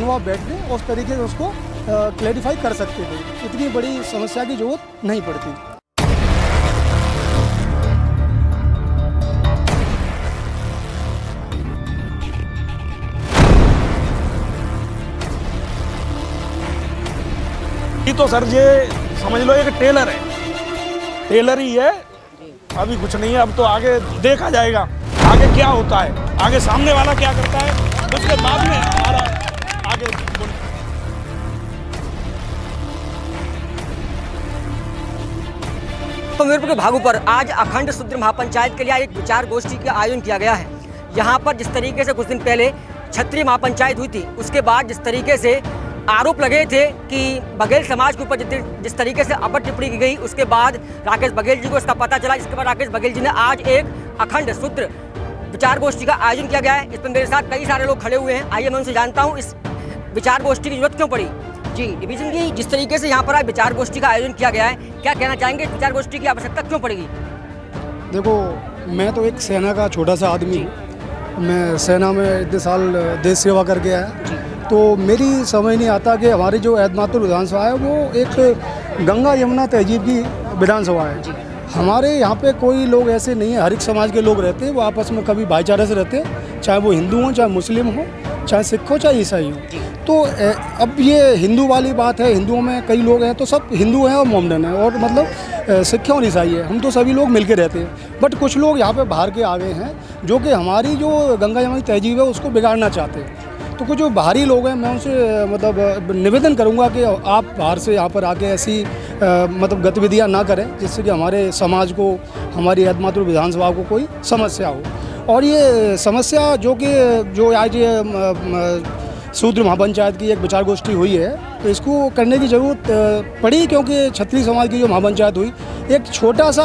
महानुभाव बैठ के उस तरीके से उसको क्लैरिफाई कर सकते थे। इतनी बड़ी समस्या की जरूरत नहीं पड़ती। तो सर ये समझ लो एक टेलर है, टेलर ही है, अभी कुछ नहीं है। अब तो आगे देखा जाएगा आगे क्या होता है, आगे सामने वाला क्या करता है, उसके बाद में हमारा आगे। तो मीरपुर के भागू पर आज अखंड शूद्र महापंचायत के लिए एक विचार गोष्ठी का आयोजन किया गया है। यहाँ पर जिस तरीके से कुछ दिन पहले क्षत्रिय महापंचायत हुई थी, उसके बाद जिस तरीके से आरोप लगे थे कि बघेल समाज के ऊपर जिस तरीके से अपट टिप्पणी की गई, उसके बाद राकेश बघेल जी को इसका पता चला। इसके बाद राकेश बघेल जी ने आज एक अखंड शूद्र विचार गोष्ठी का आयोजन किया गया है। इस पर मेरे साथ कई सारे लोग खड़े हुए हैं। आइए मैं उनसे जानता हूँ इस विचार गोष्ठी की जरूरत क्यों पड़ी। जी डिवीजन जी, जिस तरीके से यहाँ पर आज विचार गोष्ठी का आयोजन किया गया है, क्या कहना चाहेंगे, इस विचार गोष्ठी की आवश्यकता क्यों पड़ेगी? देखो, मैं तो एक सेना का छोटा सा आदमी हूँ। मैं सेना में इतने साल देश सेवा करके आया, तो मेरी समझ नहीं आता कि हमारी जो ऐतमातुर विधानसभा है वो एक गंगा यमुना तहजीब की विधानसभा है। हमारे यहाँ पे कोई लोग ऐसे नहीं है, हर एक समाज के लोग रहते हैं, वो आपस में कभी भाईचारे से रहते हैं, चाहे वो हिंदू हों, चाहे मुस्लिम हो, चाहे सिख हो, चाहे ईसाई हो। तो अब ये हिंदू वाली बात है, हिंदुओं में कई लोग हैं तो सब हिंदू हैं और मोमडन हैं, और मतलब सिख और ईसाई है, हम तो सभी लोग मिलके रहते हैं। बट कुछ लोग यहाँ पे बाहर के आ गए हैं जो कि हमारी जो गंगा यमुना तहजीब है उसको बिगाड़ना चाहते हैं। तो कुछ जो बाहरी लोग हैं, मैं उनसे मतलब निवेदन करूंगा कि आप बाहर से यहाँ पर आके ऐसी मतलब गतिविधियाँ ना करें जिससे कि हमारे समाज को, हमारी ऐतमातुर विधानसभा को कोई समस्या हो। और ये समस्या जो आज शूद्र महापंचायत की एक विचार गोष्ठी हुई है, तो इसको करने की ज़रूरत पड़ी क्योंकि क्षत्रिय समाज की जो महापंचायत हुई एक छोटा सा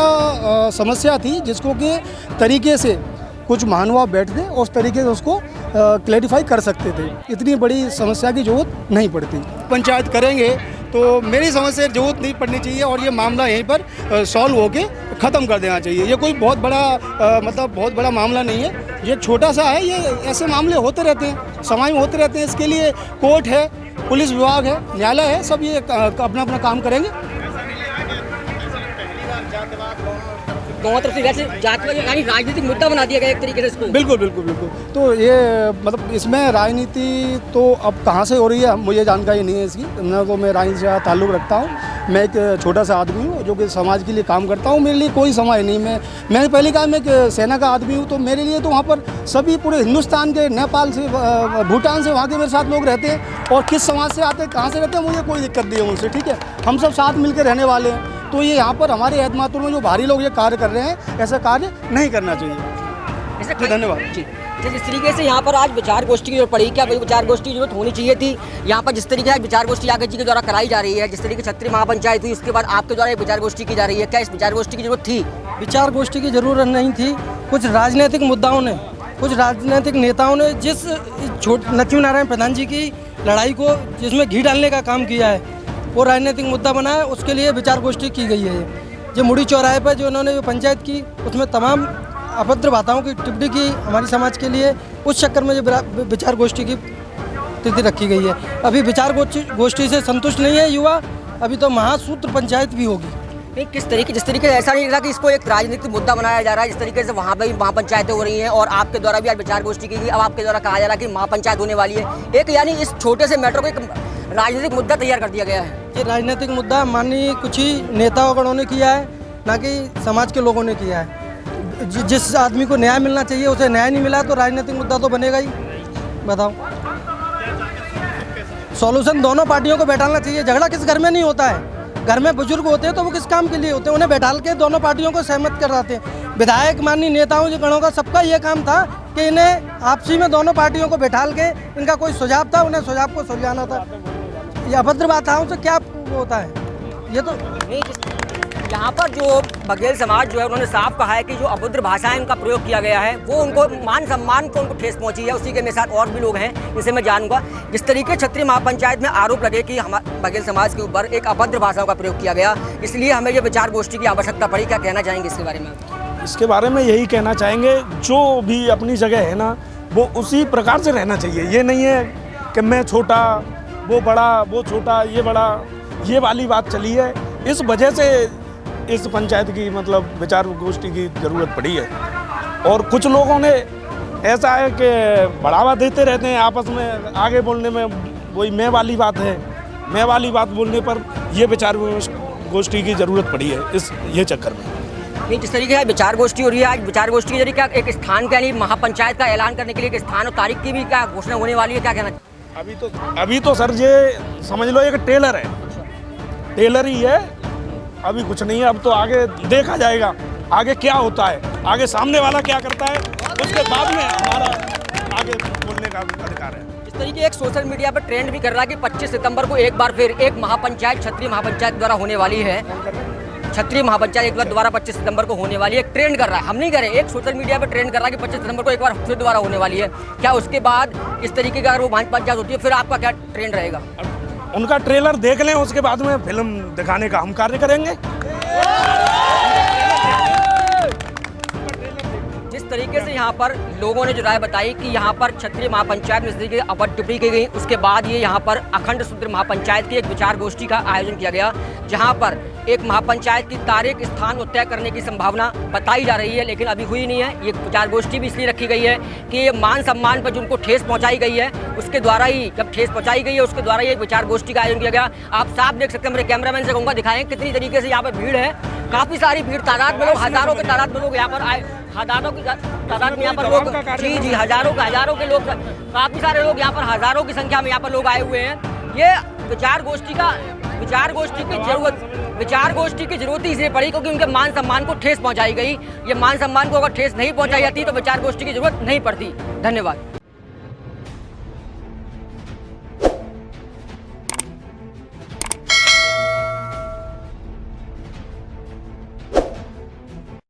समस्या थी जिसको कि तरीके से कुछ महानुभाव बैठते उस तरीके से उसको क्लैरिफाई कर सकते थे। इतनी बड़ी समस्या की जरूरत नहीं पड़ती। पंचायत करेंगे तो मेरी समझ से जरूरत नहीं पड़नी चाहिए और ये मामला यहीं पर सॉल्व होके ख़त्म कर देना चाहिए। ये कोई बहुत बड़ा मतलब बहुत बड़ा मामला नहीं है, ये छोटा सा है। ये ऐसे मामले होते रहते हैं, समाज में होते रहते हैं। इसके लिए कोर्ट है, पुलिस विभाग है, न्यायालय है, सब ये अपना अपना काम करेंगे। दोनों तरफ से वैसे जाति यानी राजनीतिक मुद्दा बना दिया गया एक तरीके से इसको। बिल्कुल बिल्कुल बिल्कुल। तो ये मतलब इसमें राजनीति तो अब कहाँ से हो रही है मुझे जानकारी नहीं है इसकी। मैं राजनीति से ताल्लुक़ रखता हूँ। मैं एक छोटा सा आदमी हूँ जो कि समाज के लिए काम करता हूँ। मेरे लिए कोई समाज नहीं। मैंने पहली कहा मैं एक सेना का आदमी हूँ, तो मेरे लिए तो वहाँ पर सभी पूरे हिंदुस्तान के, नेपाल से, भूटान से वहाँ के मेरे साथ लोग रहते हैं, और किस समाज से आते हैं, कहाँ से रहते हैं, मुझे कोई दिक्कत नहीं है उनसे। ठीक है, हम सब साथ मिल के रहने वाले हैं। तो ये यहाँ पर हमारे ऐतमातुर में जो भारी लोग ये कार्य कर रहे हैं, ऐसा कार्य नहीं करना चाहिए। धन्यवाद जी। जिस तरीके से यहाँ पर आज विचार गोष्ठी की जरूरत पड़ी, क्या विचार गोष्ठी की जरूरत होनी चाहिए थी? यहाँ पर जिस तरीके से विचार गोष्ठी राकेश जी के द्वारा कराई जा रही है, जिस तरीके से क्षत्रिय महापंचायत हुई, उसके बाद आपके द्वारा एक विचार गोष्ठी की जा रही है, क्या इस विचार गोष्ठी की जरूरत थी? विचार गोष्ठी की जरूरत नहीं थी। कुछ राजनीतिक मुद्दाओं ने, कुछ राजनीतिक नेताओं ने जिस लक्ष्मीनारायण प्रधान जी की लड़ाई को जिसमें घी डालने का काम किया है, वो राजनीतिक मुद्दा बना है, उसके लिए विचार गोष्ठी की गई है। जो मुड़ी चौराहे पर जो उन्होंने पंचायत की, उसमें तमाम अभद्र भाषाओं की टिप्पणी की हमारी समाज के लिए, उस चक्कर में जो विचार गोष्ठी की तिथि रखी गई है। अभी विचार गोष्ठी से संतुष्ट नहीं है युवा, अभी तो महासूत्र पंचायत भी होगी। नहीं, जिस तरीके से ऐसा नहीं लग रहा कि इसको एक राजनीतिक मुद्दा बनाया जा रहा है, जिस तरीके से वहाँ पर भी महापंचायतें हो रही हैं और आपके द्वारा भी आज विचार गोष्ठी की गई। अब आपके द्वारा कहा जा रहा है कि महापंचायत होने वाली है, एक यानी इस छोटे से मैटर को एक राजनीतिक मुद्दा तैयार कर दिया गया है। ये राजनीतिक मुद्दा माननीय कुछ ही नेताओं ने किया है, ना कि समाज के लोगों ने किया है। जिस आदमी को न्याय मिलना चाहिए उसे न्याय नहीं मिला, तो राजनीतिक मुद्दा तो बनेगा ही। बताओ, सॉल्यूशन दोनों पार्टियों को बैठाना चाहिए। झगड़ा किस घर में नहीं होता है, घर में बुजुर्ग होते हैं तो वो किस काम के लिए होते हैं, उन्हें बैठाल के दोनों पार्टियों को सहमत कराते हैं। विधायक माननीय नेताओं जो गणों का सबका ये काम था कि इन्हें आपसी में दोनों पार्टियों को बैठाल के इनका कोई सुझाव था, उन्हें सुझाव को सुलझाना था। ये अभद्र बाधाओं से क्या होता है? ये तो यहाँ पर जो बघेल समाज जो है उन्होंने साफ कहा है कि जो अभद्र भाषाएं उनका प्रयोग किया गया है वो उनको मान सम्मान को उनको ठेस पहुंची है। उसी के मेरे साथ और भी लोग हैं, इनसे मैं जानूंगा। जिस तरीके क्षत्रिय महापंचायत में आरोप लगे कि हमारे बघेल समाज के ऊपर एक अभद्र भाषाओं का प्रयोग किया गया, इसलिए हमें ये विचार गोष्ठी की आवश्यकता पड़ी, क्या कहना चाहेंगे इसके बारे में? इसके बारे में यही कहना चाहेंगे, जो भी अपनी जगह है ना वो उसी प्रकार से रहना चाहिए। ये नहीं है कि मैं छोटा, वो बड़ा, वो छोटा, ये बड़ा, ये वाली बात चली है। इस वजह से इस पंचायत की मतलब विचार गोष्ठी की ज़रूरत पड़ी है। और कुछ लोगों ने ऐसा है कि बढ़ावा देते रहते हैं आपस में, आगे बोलने में वही मैं वाली बात है, मैं वाली बात बोलने पर ये विचार गोष्ठी की ज़रूरत पड़ी है इस ये चक्कर में। नहीं, जिस तरीके से विचार गोष्ठी हो रही है, आज विचार गोष्ठी के जरिए क्या एक स्थान का यानी महापंचायत का ऐलान करने के लिए एक स्थान और तारीख की भी क्या घोषणा होने वाली है, क्या कहना? अभी तो सर ये समझ लो एक टेलर है, टेलर ही है, अभी कुछ नहीं है। अब तो आगे देखा जाएगा आगे क्या होता है, आगे सामने वाला क्या करता है, उसके बाद में हमारा आगे बोलने का अधिकार है। इस तरीके एक सोशल मीडिया पर ट्रेंड भी कर रहा है कि 25 सितंबर को एक बार फिर एक महापंचायत क्षत्रिय महापंचायत द्वारा होने वाली है। क्षत्रिय महापंचायत एक बार दोबारा 25 सितंबर को होने वाली है। ट्रेंड कर रहा है, हम नहीं करें, एक सोशल मीडिया पर ट्रेंड कर रहा है कि 25 सितंबर को एक बार फिर दोबारा होने वाली है। क्या उसके बाद इस तरीके का अगर वो महापंचायत होती है फिर आपका क्या ट्रेंड रहेगा? उनका ट्रेलर देख लें, उसके बाद में फिल्म दिखाने का हम कार्य करेंगे। जिस तरीके से यहाँ पर लोगों ने जो राय बताई कि यहाँ पर क्षत्रिय महापंचायत में इस तरीके की अवध टिप्पणी की गई, उसके बाद ये यहाँ पर अखंड सुदृढ़ महापंचायत की एक विचार गोष्ठी का आयोजन किया गया, जहाँ पर एक महापंचायत की तारीख स्थान को तय करने की संभावना बताई जा रही है, लेकिन अभी हुई नहीं है। ये विचार गोष्ठी भी इसलिए रखी गई है कि ये मान सम्मान पर जिनको ठेस पहुँचाई गई है उसके द्वारा ही, जब ठेस पहुँचाई गई है उसके द्वारा ये विचार गोष्ठी का आयोजन किया गया। आप साफ देख सकते हैं, मेरे कैमरामैन से कहूँगा दिखाएं कितनी तरीके से यहाँ पर भीड़ है, काफ़ी सारी भीड़, तादाद में लोग, हज़ारों के तादाद में लोग यहाँ पर आए, हज़ारों की तादाद में यहाँ पर लोग, जी हज़ारों के लोग, काफ़ी सारे लोग यहाँ पर हज़ारों की संख्या में यहाँ पर लोग आए हुए हैं। ये विचार गोष्ठी की जरूरत इसलिए पड़ी क्योंकि उनके मान सम्मान को ठेस पहुंचाई गई। ये मान सम्मान को अगर ठेस नहीं पहुंचाई जाती तो विचार गोष्ठी की जरूरत नहीं पड़ती। धन्यवाद।